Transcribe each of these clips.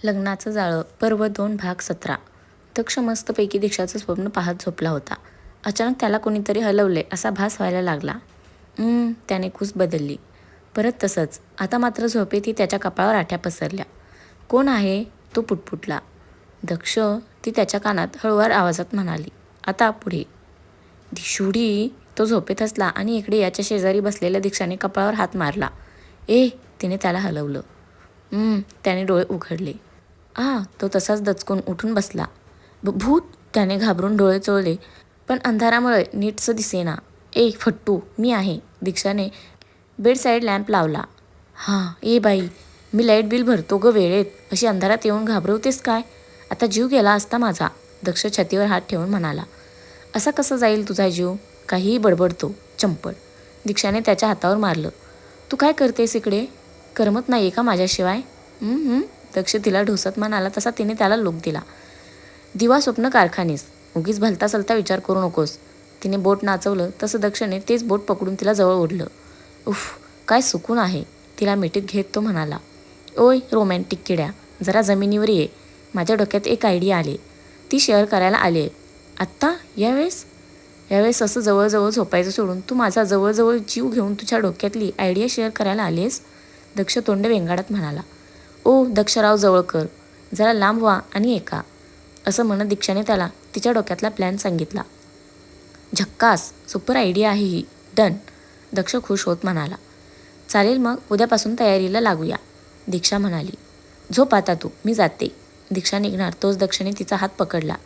लग्नाचं जाळं पर्व 2 भाग 17. दक्ष मस्तपैकी दीक्षाचं स्वप्न पाहत झोपला होता. अचानक त्याला कोणीतरी हलवले असा भास व्हायला लागला. त्याने कूस बदलली. परत तसंच. आता मात्र झोपेतही त्याच्या कपाळावर आठ्या पसरल्या. कोण आहे? तो पुटपुटला. दक्ष ती त्याच्या कानात हळुवार आवाजात म्हणाली. आता पुढे. दिशुडी. तो झोपेत हसला आणि इकडे याच्या शेजारी बसलेल्या दीक्षाने कपाळावर हात मारला. तिने त्याला हलवलं. त्याने डोळे उघडले. तो तसाच दचकून उठून बसला. भूत. त्याने घाबरून डोळे चोळले, पण अंधारामुळे नीटसं दिसेना. फट्टू, मी आहे. दीक्षाने बेडसाईड लॅम्प लावला. ये बाई, मी लाईट बिल भरतो ग वेळेत. अशी अंधारात येऊन घाबरवतेस काय? आता जीव गेला असता माझा. दक्ष छातीवर हात ठेवून म्हणाला. असा कसा जाईल तुझा जीव? काहीही बडबडतो, चंपड. दीक्षाने त्याच्या हातावर मारलं. तू काय करतेस इकडे? करमत नाही का माझ्याशिवाय? दक्ष तिला ढोसत म्हणाला तसा तिने त्याला लोक दिला. दिवा स्वप्न कारखानीस. उगीच भलता सलता विचार करू नकोस. तिने बोट नाचवलं तसं दक्षने तेच बोट पकडून तिला जवळ ओढलं. काय सुकून आहे. तिला मिठीत घेत तो म्हणाला. ओय रोमॅन्टिक किड्या, जरा जमिनीवर ये. माझ्या डोक्यात एक आयडिया आली. ती शेअर करायला आली आहे. आत्ता? यावेळेस असं जवळजवळ झोपायचं सोडून तू माझा जवळजवळ जीव घेऊन तुझ्या डोक्यातली आयडिया शेअर करायला आलीस? दक्ष तोंड वेंगाडत म्हणाला. दक्षराव जवळकर, जरा लांब व्हा आणि एका. असं म्हणत दीक्षाने त्याला तिच्या डोक्यातला प्लॅन सांगितला. झक्कास, सुपर आयडिया आहे ही. डन. दक्ष खुश होत म्हणाला. चालेल मग उद्यापासून तयारीला लागूया. दीक्षा म्हणाली. झोप आता तू, मी जाते. दीक्षा निघणार तोच दक्षने तिचा हात पकडला.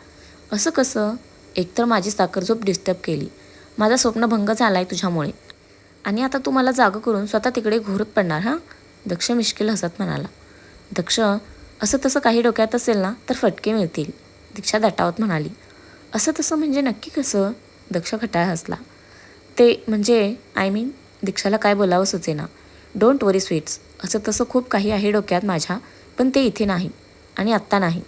असं कसं? एकतर माझी साखर झोप डिस्टर्ब केली. माझा स्वप्नभंग झालाय तुझ्यामुळे. आणि आता तू मला जागं करून स्वतः तिकडे घोरत पडणार दक्ष मिश्किल हसत म्हणाला. दक्ष, असं तसं काही डोक्यात असेल ना तर फटके मिळतील. दीक्षा दटावत म्हणाली. असं तसं म्हणजे नक्की कसं? दक्ष खटाळ हसला. ते म्हणजे दीक्षाला काय बोलावं सुचेना. Don't worry sweets. असं तसं खूप काही आहे डोक्यात माझ्या, पण ते इथे नाही आणि आत्ता नाही.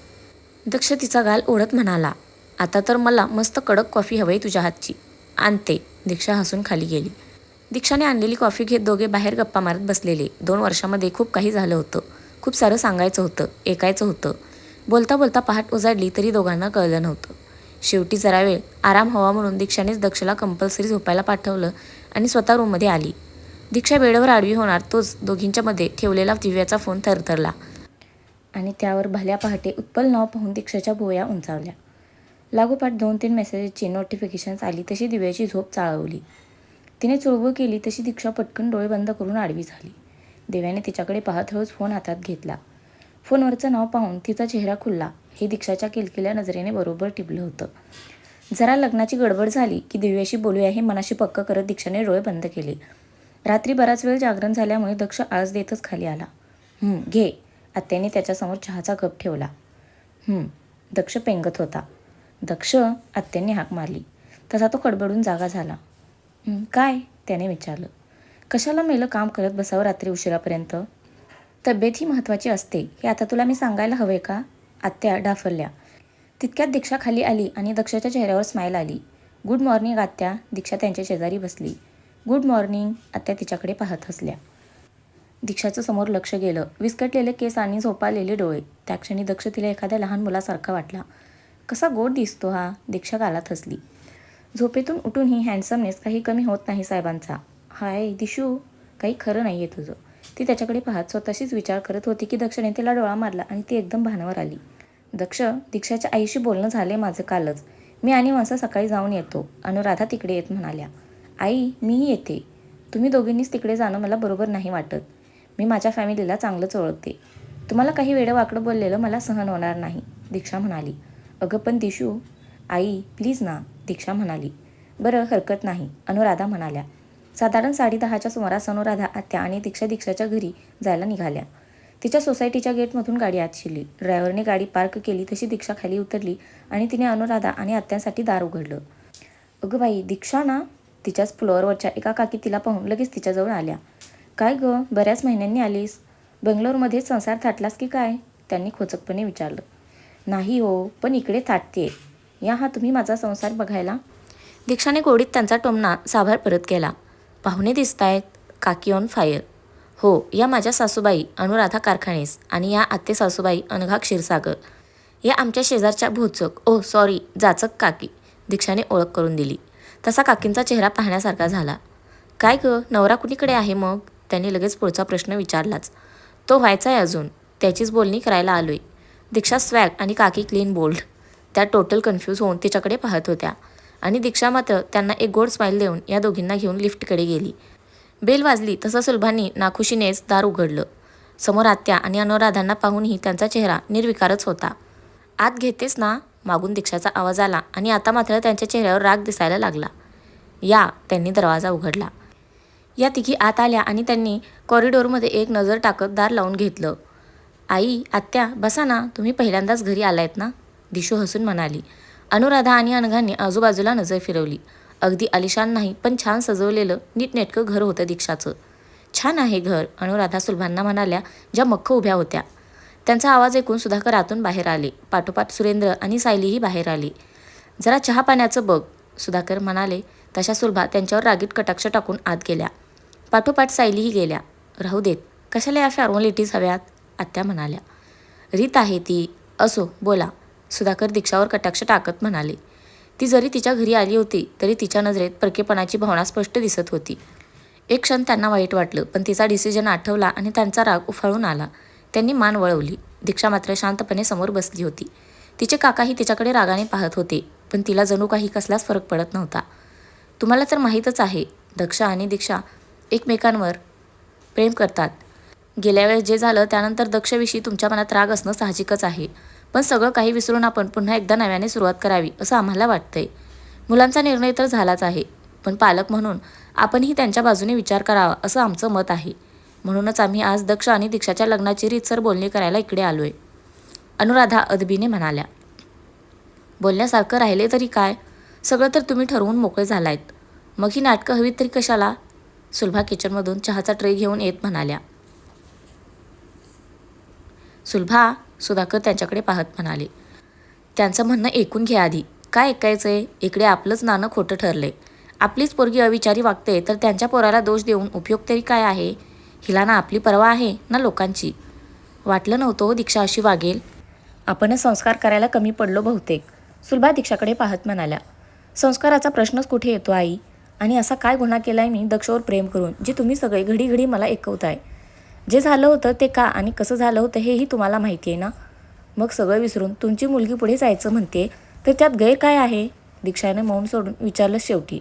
दक्ष तिचा गाल ओढत म्हणाला. आता तर मला मस्त कडक कॉफी हवी तुझ्या हातची. आणते. दीक्षा हसून खाली गेली. दीक्षाने आणलेली कॉफी घेत दोघे बाहेर गप्पा मारत बसलेले. 2 वर्षामध्ये खूप काही झालं होतं. खूप सारं सांगायचं होतं, ऐकायचं होतं. बोलता बोलता पहाट उजाडली तरी दोघांना कळलं नव्हतं. शेवटी जरा वेळ आराम हवा म्हणून दीक्षानेच दक्षला कंपल्सरी झोपायला पाठवलं आणि स्वतः रूममध्ये आली. दीक्षा बेडवर आडवी होणार तोच दोघींच्या मध्ये ठेवलेला दिव्याचा फोन थरथरला आणि त्यावर भल्या पहाटे उत्पल नाव पाहून दीक्षाच्या भुवया उंचावल्या. लागोपाठ 2-3 मेसेजची नोटिफिकेशन्स आली तशी दिव्याची झोप चाळवली. तिने चुळबुळ केली तशी दीक्षा पटकन डोळे बंद करून आडवी झाली. दिव्याने तिच्याकडे पाहत हळूच फोन हातात घेतला. फोनवरचं नाव पाहून तिचा चेहरा खुलला. हे दीक्षाच्या किलकिल्या नजरेने बरोबर टिपलं होतं. जरा लग्नाची गडबड झाली की दिव्याशी बोलूया हे मनाशी पक्क करत दीक्षाने डोळे बंद केले. रात्री बराच वेळ जागरण झाल्यामुळे दक्ष आळस देतच खाली आला. घे. आत्याने त्याच्यासमोर चहाचा कप ठेवला. दक्ष पेंगत होता. दक्ष, आत्यांनी हाक मारली. तसा तो खडबडून जागा झाला. काय? त्याने विचारलं. कशाला मेलं काम करत बसावं रात्री उशिरापर्यंत? तब्येत ही महत्त्वाची असते हे आता तुला मी सांगायला हवे का? आत्या डाफरल्या. तितक्यात दीक्षा खाली आली आणि दक्षाच्या चेहऱ्यावर स्माईल आली. गुड मॉर्निंग आत्या. दीक्षा त्यांच्या शेजारी बसली. Good morning. आत्या तिच्याकडे पाहत हसल्या. दीक्षाचं समोर लक्ष गेलं. विस्कटलेले केस आणि झोपालेले डोळे. त्या क्षणी दक्ष तिला एखाद्या लहान मुलासारखा वाटला. कसा गोड दिसतो हा. दीक्षा गालात हसली. झोपेतून उठून ही हँडसमनेस काही कमी होत नाही साहेबांचा. हाय दिशू, काही खरं नाही आहे तुझं. ती त्याच्याकडे पाहत स्वतःशीच विचार करत होती की दक्षने तिला डोळा मारला आणि ती एकदम भानावर आली. दक्ष, दीक्षाच्या आईशी बोलणं झाले माझं कालच. मी आणि माणसं सकाळी जाऊन येतो. अनुराधा तिकडे येत म्हणाल्या. आई, मीही येते. तुम्ही दोघींनीच तिकडे जाणं मला बरोबर नाही वाटत. मी माझ्या फॅमिलीला चांगलंच ओळखते. तुम्हाला काही वेडं वाकडं बोललेलं मला सहन होणार नाही. दीक्षा म्हणाली. अगं पण दिशू. आई प्लीज ना. दीक्षा म्हणाली. बरं हरकत नाही. अनुराधा म्हणाल्या. साधारण 10:30च्या सुमारास अनुराधा आत्या आणि दीक्षाच्या घरी जायला निघाल्या. तिच्या सोसायटीच्या गेटमधून गाडी आत शिरली. ड्रायव्हरने गाडी पार्क केली तशी दीक्षा खाली उतरली आणि तिने अनुराधा आणि आत्यांसाठी दार उघडलं. अगं बाई, दीक्षा ना. तिच्याच फ्लोअरवरच्या एका काकी तिला पाहून लगेच तिच्याजवळ आल्या. काय गं, बऱ्याच महिन्यांनी आलीस. बेंगलोरमध्येच संसार थाटलास की काय? त्यांनी खोचकपणे विचारलं. नाही हो, पण इकडे थाटतेय. या तुम्ही माझा संसार बघायला. दीक्षाने गोडीत त्यांचा टोमणा साभार परत केला. पाहुणे दिसतायत. काकी ऑन फायर. हो, या माझ्या सासूबाई अनुराधा कारखानेस आणि या आत्ते सासूबाई अनघा क्षीरसागर. या आमच्या शेजारच्या भोचक सॉरी जाचक काकी. दीक्षाने ओळख करून दिली. तसा काकींचा चेहरा पाहण्यासारखा झाला. काय ग, नवरा कुणीकडे आहे मग? त्यांनी लगेच पुढचा प्रश्न विचारलाच. तो व्हायचा आहे अजून, त्याचीच बोलणी करायला आलोय. दीक्षा स्वॅग आणि काकी क्लीन बोल्ड. त्या टोटल कन्फ्यूज होऊन तिच्याकडे पाहत होत्या आणि दीक्षा मात्र त्यांना एक गोड स्माईल देऊन या दोघींना घेऊन लिफ्टकडे गेली. बेल वाजली तसं सुलभांनी नाखुशीनेच दार उघडलं. समोर आत्या आणि अनुराधांना पाहूनही त्यांचा चेहरा निर्विकारच होता. आत घेतेस ना? मागून दीक्षाचा आवाज आला आणि आता मात्र त्यांच्या चेहऱ्यावर राग दिसायला लागला. या, त्यांनी दरवाजा उघडला. या तिघी आत आल्या आणि त्यांनी कॉरिडॉरमध्ये एक नजर टाकत दार लावून घेतलं. आई, आत्या बसा ना, तुम्ही पहिल्यांदाच घरी आलायत ना? दिशू हसून म्हणाली. अनुराधा आणि अनघांनी आजूबाजूला नजर फिरवली. अगदी आलिशान नाही पण छान सजवलेलं नीटनेटकं घर होतं दीक्षाचं. छान आहे घर, अनुराधा सुलभांना म्हणाल्या, ज्या मख्ख उभ्या होत्या. त्यांचा आवाज ऐकून सुधाकर आतून बाहेर आले. पाठोपाठ सुरेंद्र आणि सायलीही बाहेर आली. जरा चहा पाण्याचं बघ, सुधाकर म्हणाले. तशा सुलभा त्यांच्यावर रागीट कटाक्ष टाकून आत गेल्या. पाठोपाठ सायलीही गेल्या. राहू देत, कशाला या फॉर्मॅलिटीज हव्यात, आत्या म्हणाल्या. रीत आहे ती. असो, बोला, सुधाकर दीक्षावर कटाक्ष टाकत म्हणाले. ती जरी तिच्या घरी आली होती तरी तिच्या नजरेत परकेपणाची भावना स्पष्ट दिसत होती. एक क्षण त्यांना वाईट वाटलं, पण तिचा डिसिजन आठवला आणि त्यांचा राग उफाळून आला. त्यांनी मान वळवली. दीक्षा मात्र शांतपणे समोर बसली होती. तिचे काकाही तिच्याकडे रागाने पाहत होते, पण तिला जणू काही कसलाच फरक पडत नव्हता. तुम्हाला तर माहीतच आहे, दक्ष आणि दीक्षा एकमेकांवर प्रेम करतात. गेल्या वेळेस जे झालं त्यानंतर दक्षविषयी तुमच्या मनात राग असणं साहजिकच आहे. पण सगळं काही विसरून आपण पुन्हा एकदा नव्याने सुरुवात करावी असं आम्हाला वाटतंय. मुलांचा निर्णय तर झालाच आहे, पण पालक म्हणून आपणही त्यांच्या बाजूने विचार करावा असं आमचं मत आहे. म्हणूनच आम्ही आज दक्ष आणि दीक्षाच्या लग्नाची रीतसर बोलणी करायला इकडे आलोय, अनुराधा अदबीने म्हणाल्या. बोलण्यासारखं राहिले तरी काय, सगळं तर तुम्ही ठरवून मोकळे झालायत. मग ही नाटकं हवीत तरी कशाला? सुलभा किचनमधून चहाचा ट्रे घेऊन येत म्हणाल्या. सुलभा, सुधाकर त्यांच्याकडे पाहत म्हणाले. त्यांचं म्हणणं ऐकून घ्या आधी. काय ऐकायचंय? इकडे आपलंच नाणं खोटं ठरलंय. आपलीच पोरगी अविचारी वागते तर त्यांच्या पोराला दोष देऊन उपयोग तरी काय आहे? हिला ना आपली पर्वा आहे ना लोकांची. वाटलं नव्हतं दीक्षा अशी वागेल. आपणच संस्कार करायला कमी पडलो बहुतेक, सुलभा दीक्षाकडे पाहत म्हणाल्या. संस्काराचा प्रश्नच कुठे येतो आई? आणि असा काय गुन्हा केलाय मी दक्षवर प्रेम करून, जे तुम्ही सगळे घडी घडी मला ऐकवताय? जे झालं होतं ते का आणि कसं झालं होतं हेही तुम्हाला माहिती आहे ना? मग सगळं विसरून तुमची मुलगी पुढे जायचं म्हणते तर त्यात गैर काय आहे? दीक्षाने मौन सोडून विचारलं शेवटी.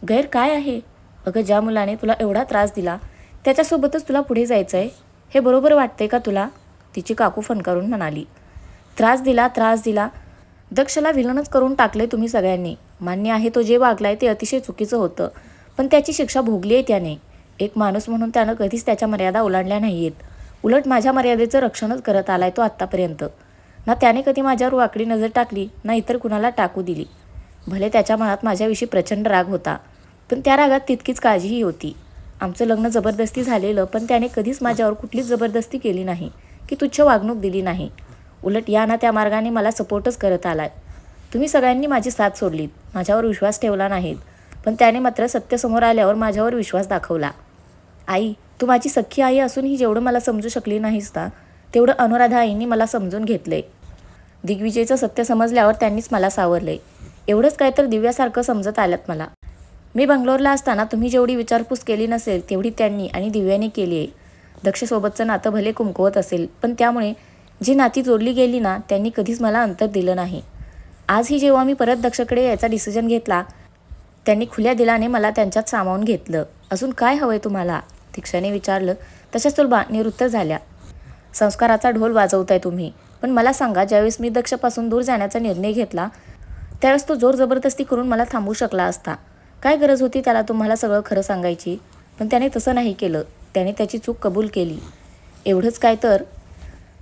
गैर काय आहे? अगं, ज्या मुलाने तुला एवढा त्रास दिला त्याच्यासोबतच तुला पुढे जायचं आहे, हे बरोबर वाटतंय का तुला? तिची काकू फणकारून म्हणाली. त्रास दिला. दक्षला विलनच करून टाकले तुम्ही सगळ्यांनी. मान्य आहे, तो जे वागलाय ते अतिशय चुकीचं होतं, पण त्याची शिक्षा भोगली आहे त्याने. एक माणूस म्हणून त्यानं कधीच त्याच्या मर्यादा ओलांडल्या नाही आहेत. उलट माझ्या मर्यादेचं रक्षणच करत आलाय तो आत्तापर्यंत. ना त्याने कधी माझ्यावर वाकडी नजर टाकली ना इतर कुणाला टाकू दिली. भले त्याच्या मनात माझ्याविषयी प्रचंड राग होता, पण त्या रागात तितकीच काळजीही होती. आमचं लग्न जबरदस्ती झालेलं, पण त्याने कधीच माझ्यावर कुठलीच जबरदस्ती केली नाही की तुच्छ वागणूक दिली नाही. उलट या ना त्या मार्गाने मला सपोर्टच करत आलाय. तुम्ही सगळ्यांनी माझी साथ सोडलीत, माझ्यावर विश्वास ठेवला नाहीत, पण त्याने मात्र सत्य समोर आल्यावर माझ्यावर विश्वास दाखवला. आई, तू माझी सख्खी आई असूनही जेवढं मला समजू शकली नाहीस ना, तेवढं अनुराधा आईंनी मला समजून घेतलंय. दिग्विजयचं सत्य समजल्यावर त्यांनीच मला सावरलंय. एवढंच काय तर दिव्यासारखं समजत आल्यात मला. मी बंगलोरला असताना तुम्ही जेवढी विचारपूस केली नसेल तेवढी त्यांनी आणि दिव्याने केली आहे. दक्षसोबतचं नातं भले कुमकुवत असेल, पण त्यामुळे जी नाती जोडली गेली ना, त्यांनी कधीच मला अंतर दिलं नाही. आजही जेव्हा मी परत दक्षकडे यायचा डिसिजन घेतला, त्यांनी खुल्या दिलाने मला त्यांच्यात सामावून घेतलं. अजून काय हवंय तुम्हाला? दीक्षाने विचारलं. तशा सुलभा निवृत्त झाल्या. संस्काराचा ढोल वाजवताय तुम्ही, पण मला सांगा, ज्यावेळेस मी दक्षपासून दूर जाण्याचा निर्णय घेतला त्यावेळेस तो जोर जबरदस्ती करून मला थांबवू शकला असता. काय गरज होती त्याला तुम्हाला सगळं खरं सांगायची? पण त्याने तसं नाही केलं. त्याने त्याची चूक कबूल केली. एवढंच काय तर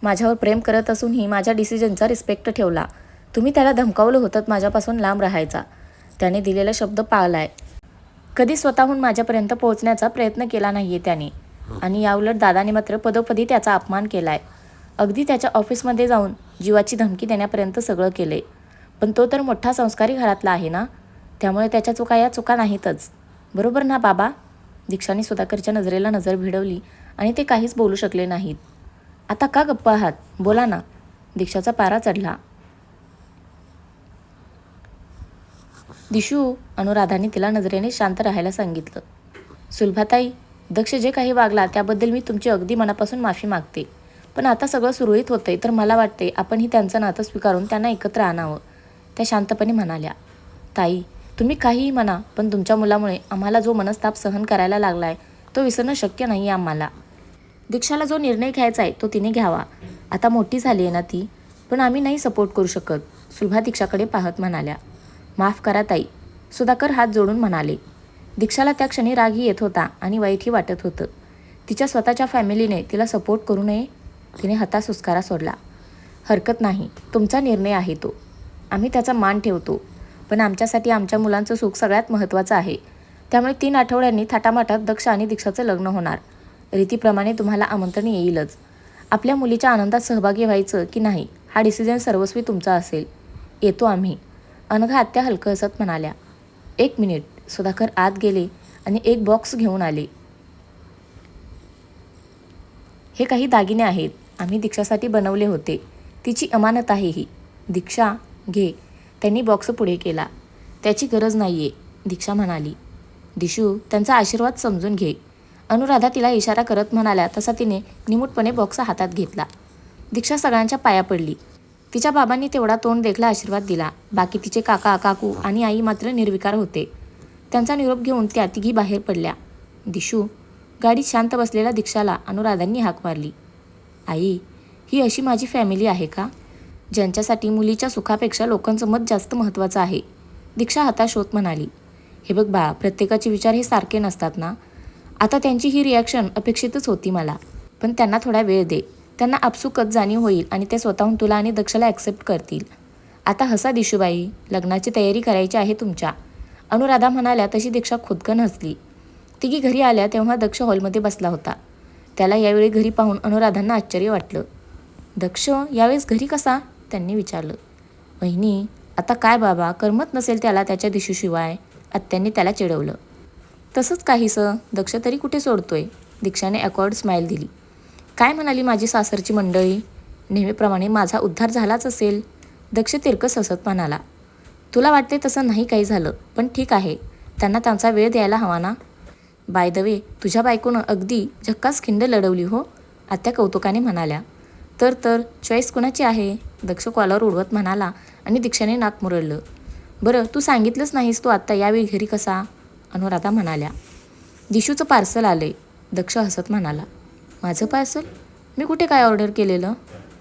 माझ्यावर प्रेम करत असूनही माझ्या डिसिजनचा रिस्पेक्ट ठेवला. तुम्ही त्याला धमकावलं होतं माझ्यापासून लांब राहायचा. त्याने दिलेला शब्द पाळलाय. कधी स्वतःहून माझ्यापर्यंत पोहोचण्याचा प्रयत्न केला नाहीये त्याने. आणि याउलट दादाने मात्र पदोपदी त्याचा अपमान केलाय. अगदी त्याच्या ऑफिसमध्ये जाऊन जीवाची धमकी देण्यापर्यंत सगळं केलंय. पण तो तर मोठा संस्कारी घरातला आहे ना, त्यामुळे त्याच्या चुका या चुका नाहीतच. बरोबर ना बाबा? दीक्षाने सुधाकरच्या नजरेला नजर भिडवली आणि ते काहीच बोलू शकले नाहीत. आता का गप्प आहात? बोला ना. दीक्षाचा पारा चढला. दिशू, अनुराधाने तिला नजरेने शांत राहायला सांगितलं. सुलभाताई, दक्ष जे काही वागला त्याबद्दल मी तुमची अगदी मनापासून माफी मागते. पण आता सगळं सुरळीत होतंय तर मला वाटते आपणही त्यांचं नातं स्वीकारून त्यांना एकत्र आणावं. त्या शांतपणे म्हणाल्या. ताई, तुम्ही काहीही म्हणा, पण तुमच्या मुलामुळे आम्हाला जो मनस्ताप सहन करायला लागलाय तो विसरणं शक्य नाही आम्हाला. दीक्षाला जो निर्णय घ्यायचा आहे तो तिने घ्यावा. आता मोठी झाली आहे ना ती. पण आम्ही नाही सपोर्ट करू शकत. सुलभा दीक्षाकडे पाहत म्हणाल्या. माफ करा ताई, सुधाकर हात जोडून म्हणाले. दीक्षाला त्या क्षणी रागही येत होता आणि वाईटही वाटत होतं. तिच्या स्वतःच्या फॅमिलीने तिला सपोर्ट करू नये. तिने हातात सुस्कारा सोडला. हरकत नाही, तुमचा निर्णय आहे तो. आम्ही त्याचा मान ठेवतो. पण आमच्यासाठी आमच्या मुलांचं सुख सगळ्यात महत्त्वाचं आहे. त्यामुळे 3 आठवड्यांनी थाटामाटात दक्ष आणि दीक्षाचं लग्न होणार. रीतीप्रमाणे तुम्हाला आमंत्रण येईलच. आपल्या मुलीच्या आनंदात सहभागी व्हायचं की नाही हा डिसिजन सर्वस्वी तुमचा असेल. येतो आम्ही. अनघा आत्या हलकं हसत म्हणाल्या. 1 मिनिट. सुधाकर आत गेले आणि एक बॉक्स घेऊन आले. हे काही दागिने आहेत. आम्ही दीक्षासाठी बनवले होते. तिची अमानत आहे ही. दीक्षा, घे. त्यांनी बॉक्स पुढे केला. त्याची गरज नाहीये, दीक्षा म्हणाली. दिशू, त्यांचा आशीर्वाद समजून घे. अनुराधा तिला इशारा करत म्हणाल्या तसा तिने निमूटपणे बॉक्स हातात घेतला. दीक्षा सगळ्यांच्या पाया पडली. तिच्या बाबांनी तेवढा तोंड देखला आशीर्वाद दिला. बाकी तिचे काका, काकू आणि आई मात्र निर्विकार होते. त्यांचा निरोप घेऊन त्या तिघी बाहेर पडल्या. दिशू, गाडीत शांत बसलेल्या दीक्षाला अनुराधांनी हाक मारली. आई, ही अशी माझी फॅमिली आहे का? ज्यांच्यासाठी मुलीच्या सुखापेक्षा लोकांचं मत जास्त महत्त्वाचं आहे. दीक्षा हताश होत म्हणाली. हे बघ बाळा, प्रत्येकाचे विचार हे सारखे नसतात ना. आता त्यांची ही रिॲक्शन अपेक्षितच होती मला. पण त्यांना थोडा वेळ दे. त्यांना आपसुकच जाणीव होईल आणि ते स्वतःहून तुला आणि दक्षला ॲक्सेप्ट करतील. आता हसा दिशूबाई, लग्नाची तयारी करायची आहे तुमच्या. अनुराधा म्हणाल्या तशी दीक्षा खुदकन हसली. तिघी घरी आल्या तेव्हा दक्ष हॉलमध्ये बसला होता. त्याला यावेळी घरी पाहून अनुराधांना आश्चर्य वाटलं. दक्ष यावेळेस घरी कसा? त्यांनी विचारलं. वहिनी, आता काय बाबा, करमत नसेल त्याला त्याच्या दिशूशिवाय, आत्यांनी त्याला चिडवलं. तसंच काहीसं, दक्ष तरी कुठे सोडतोय. दीक्षाने अकॉर्ड स्माईल दिली. काय म्हणाली माझी सासरची मंडळी? नेहमीप्रमाणे माझा उद्धार झालाच असेल. दक्ष तिरकस हसत म्हणाला. तुला वाटते तसं नाही काही झालं, पण ठीक आहे. त्यांना त्यांचा वेळ द्यायला हवा ना. बाय द वे, तुझ्या बायकोनं अगदी झक्कास खिंड लढवली हो, आत्या कौतुकाने म्हणाल्या. तर चॉईस कुणाची आहे? दक्ष कॉलर उडवत म्हणाला आणि दीक्षाने नाक मुरडलं. बरं, तू सांगितलंच नाहीस तो आत्ता यावेळी घरी कसा? अनुराधा म्हणाल्या. दिशूचं पार्सल आलंय, दक्ष हसत म्हणाला. माझं पार्सल? मी कुठे काय ऑर्डर केलेलं?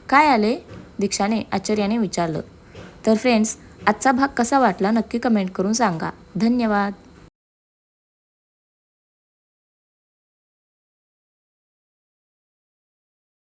काय आले? दीक्षाने आश्चर्याने विचारलं. तर फ्रेंड्स, आजचा भाग कसा वाटला नक्की कमेंट करून सांगा. धन्यवाद.